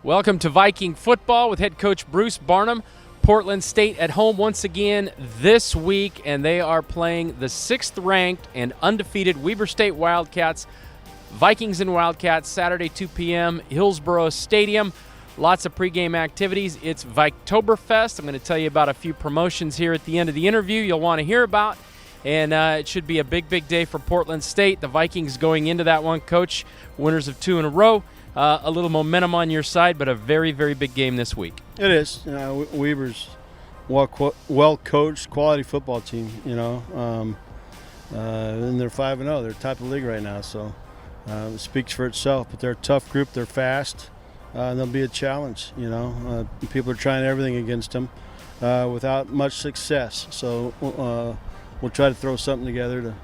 Welcome to Viking football with head coach Bruce Barnum. Portland State at home once again this week, and they are playing the 6th-ranked and undefeated Weber State Wildcats. Vikings and Wildcats, Saturday, 2 p.m., Hillsboro Stadium. Lots of pregame activities. It's Viketoberfest. I'm going to tell you about a few promotions here at the end of the interview you'll want to hear about. And it should be a big, big day for Portland State. The Vikings going into that one, Coach, winners of 2 in a row. A little momentum on your side, but a very, very big game this week. It is. Weber's well-coached, quality football team, and they're 5-0. They're top of the league right now, so it speaks for itself. But they're a tough group. They're fast. And they'll be a challenge, People are trying everything against them without much success. So we'll try to throw something together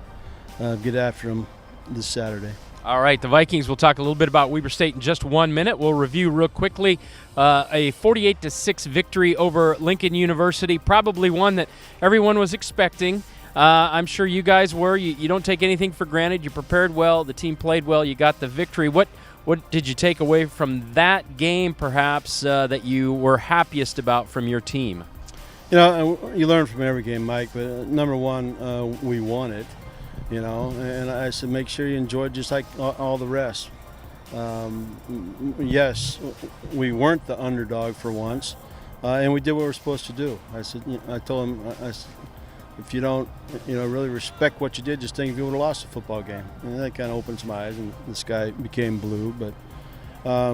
to get after them this Saturday. All right, the Vikings, we'll talk a little bit about Weber State in just 1 minute. We'll review real quickly a 48-6 victory over Lincoln University, probably one that everyone was expecting. I'm sure you guys were. You don't take anything for granted. You prepared well. The team played well. You got the victory. What did you take away from that game, perhaps, that you were happiest about from your team? You learn from every game, Mike, but number one, we won it. And I said, make sure you enjoy it just like all the rest. Yes, we weren't the underdog for once, and we did what we were supposed to do. I said, I told him, if you don't, really respect what you did, just think if you would have lost the football game. And that kind of opened some eyes, and the sky became blue. But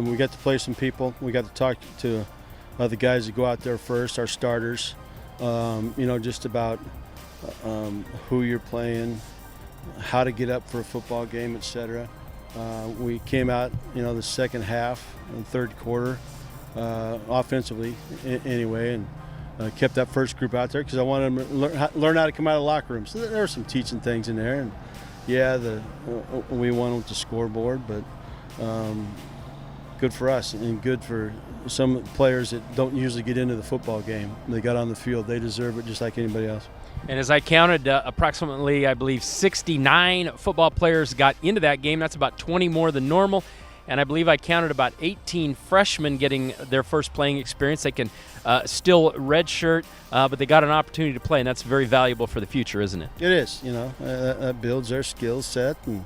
we got to play some people. We got to talk to the guys that go out there first, our starters. Just about who you're playing, how to get up for a football game, etc. We came out, the second half and third quarter, offensively anyway, and kept that first group out there because I wanted them to learn how to come out of the locker room. So there were some teaching things in there, and we won with the scoreboard, but good for us and good for some players that don't usually get into the football game. They got on the field. They deserve it just like anybody else. And as I counted, approximately, I believe, 69 football players got into that game. That's about 20 more than normal. And I believe I counted about 18 freshmen getting their first playing experience. They can still redshirt, but they got an opportunity to play, and that's very valuable for the future, isn't it? It is. That builds their skill set and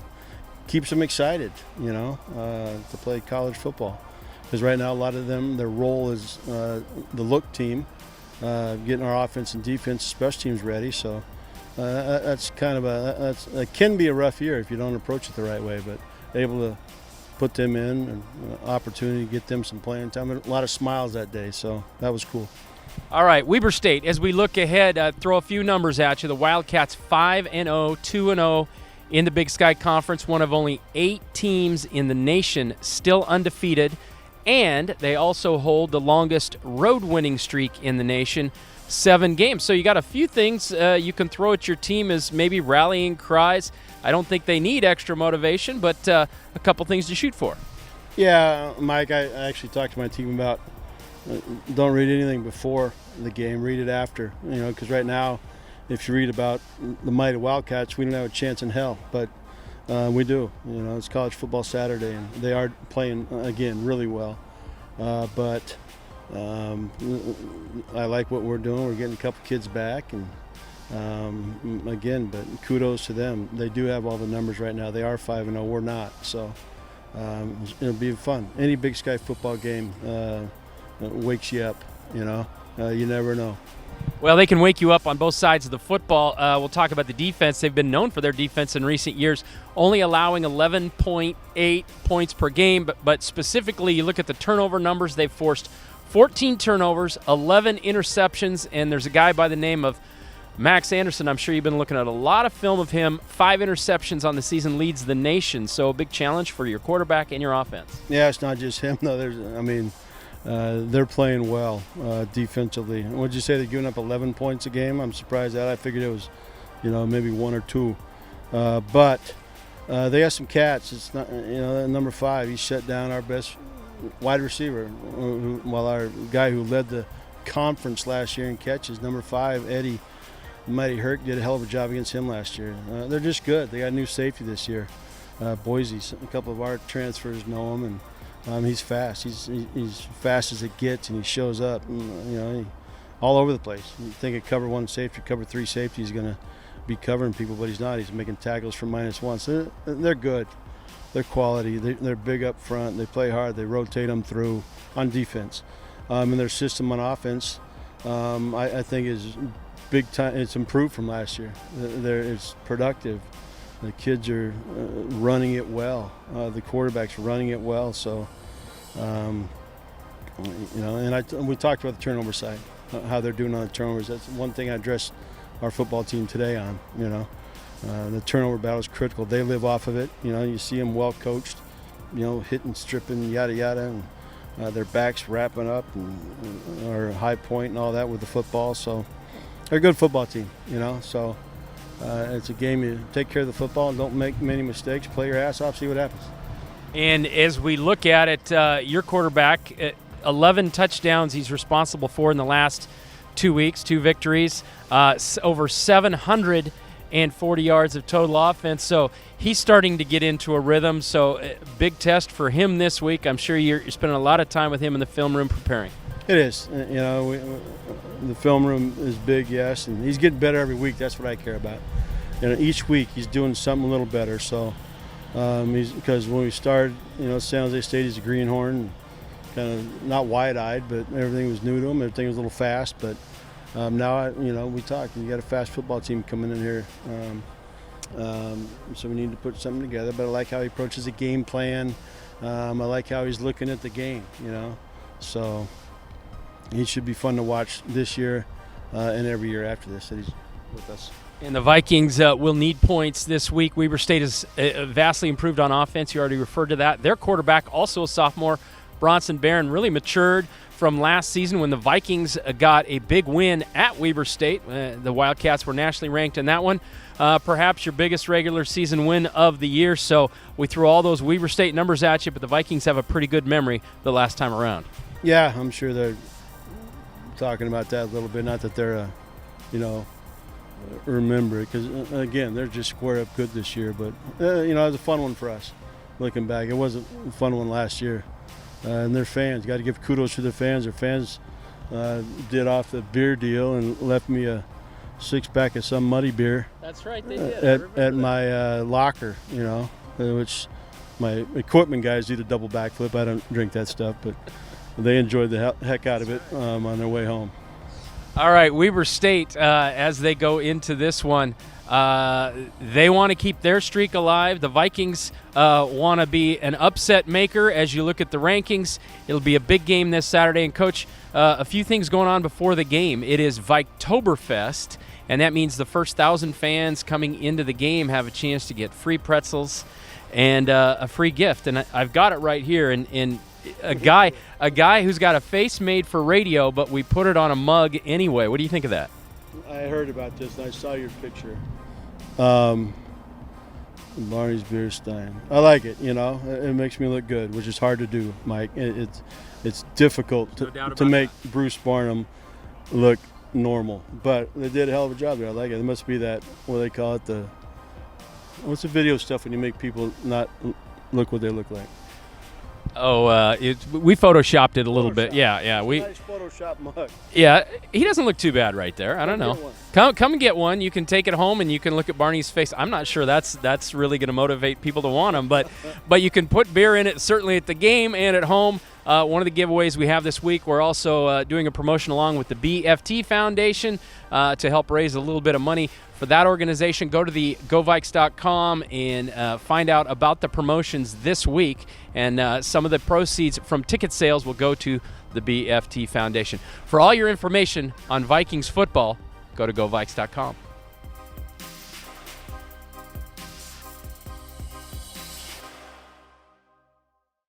keeps them excited, to play college football. Because right now a lot of them, their role is the look team, getting our offense and defense, special teams ready. So that's kind of it can be a rough year if you don't approach it the right way, but able to put them in and opportunity to get them some playing time. A lot of smiles that day, so that was cool. All right, Weber State, as we look ahead, throw a few numbers at you. The Wildcats 5-0, 2-0 in the Big Sky Conference, one of only 8 teams in the nation still undefeated. And they also hold the longest road winning streak in the nation, 7 games. So you got a few things you can throw at your team as maybe rallying cries. I don't think they need extra motivation, but a couple things to shoot for. Yeah, Mike, I actually talked to my team about don't read anything before the game, read it after. Because right now, if you read about the mighty Wildcats, we don't have a chance in hell. But we do. It's College Football Saturday, and they are playing, again, really well. But I like what we're doing. We're getting a couple kids back, and again, but kudos to them. They do have all the numbers right now. They are 5-0. We're not. So it'll be fun. Any Big Sky football game wakes you up. You never know. Well, they can wake you up on both sides of the football. We'll talk about the defense. They've been known for their defense in recent years, only allowing 11.8 points per game. But specifically, you look at the turnover numbers. They've forced 14 turnovers, 11 interceptions, and there's a guy by the name of Max Anderson. I'm sure you've been looking at a lot of film of him. 5 interceptions on the season, leads the nation. So a big challenge for your quarterback and your offense. Yeah, it's not just him, though. They're playing well defensively. What did you say? They're giving up 11 points a game? I'm surprised at that. I figured it was, maybe 1 or 2. But they have some cats. It's not, number 5. He shut down our best wide receiver, while our guy who led the conference last year in catches, number 5, Eddie Mighty Hurt, did a hell of a job against him last year. They're just good. They got a new safety this year. Boise, a couple of our transfers know him, and He's fast. He's fast as it gets, and he shows up. All over the place. You think at cover 1 safety, cover 3 safety, he's going to be covering people, but he's not. He's making tackles from -1. So they're good. They're quality. They're big up front. They play hard. They rotate them through on defense. And their system on offense, I think, is big time. It's improved from last year. It's productive. The kids are running it well. The quarterback's running it well. So, we talked about the turnover side, how they're doing on the turnovers. That's one thing I addressed our football team today on. The turnover battle is critical. They live off of it. You see them well coached, hitting, stripping, yada yada, and their backs wrapping up or high point and all that with the football. So they're a good football team. So. It's a game. You take care of the football, don't make many mistakes, play your ass off, see what happens. And as we look at it, your quarterback, 11 touchdowns he's responsible for in the last 2 weeks, 2 victories, over 740 yards of total offense. So he's starting to get into a rhythm. So big test for him this week. I'm sure you're spending a lot of time with him in the film room preparing. It is. The film room is big, yes, and he's getting better every week. That's what I care about. Each week he's doing something a little better. So, because when we started, San Jose State, he's a greenhorn, kind of not wide-eyed, but everything was new to him. Everything was a little fast, but now, we talked. You got a fast football team coming in here, so we need to put something together. But I like how he approaches the game plan. I like how he's looking at the game. So. He should be fun to watch this year and every year after this that he's with us. And the Vikings will need points this week. Weber State is vastly improved on offense. You already referred to that. Their quarterback, also a sophomore, Bronson Barron, really matured from last season when the Vikings got a big win at Weber State. The Wildcats were nationally ranked in that one. Perhaps your biggest regular season win of the year. So we threw all those Weber State numbers at you, but the Vikings have a pretty good memory the last time around. Yeah, I'm sure they're talking about that a little bit. Not that they're, remember it, because again, they're just square up good this year. But it was a fun one for us. Looking back, it wasn't a fun one last year. And their fans, got to give kudos to their fans. Their fans did off the beer deal and left me a 6-pack of some muddy beer. That's right, they did. At my locker, which my equipment guys do the double backflip. I don't drink that stuff, but. They enjoyed the heck out of it on their way home. All right, Weber State, as they go into this one, they want to keep their streak alive. The Vikings want to be an upset maker as you look at the rankings. It'll be a big game this Saturday. And, Coach, a few things going on before the game. It is Viktoberfest, and that means the first 1,000 fans coming into the game have a chance to get free pretzels and a free gift. And I've got it right here in a guy who's got a face made for radio, but we put it on a mug anyway. What do you think of that? I heard about this, and I saw your picture. Barney's Beer Stein. I like it, It makes me look good, which is hard to do, Mike. It's difficult to make Bruce Barnum look normal, but they did a hell of a job there. I like it. It must be that, what they call it, what's the video stuff when you make people not look what they look like? Oh, we photoshopped it a little bit. Yeah. Nice Photoshop mug. Yeah, he doesn't look too bad right there. I don't know. Come and get one. You can take it home and you can look at Barney's face. I'm not sure that's really going to motivate people to want them, but you can put beer in it certainly at the game and at home. One of the giveaways we have this week, we're also doing a promotion along with the BFT Foundation to help raise a little bit of money for that organization. Go to the govikes.com and find out about the promotions this week. And some of the proceeds from ticket sales will go to the BFT Foundation. For all your information on Vikings football, go to govikes.com.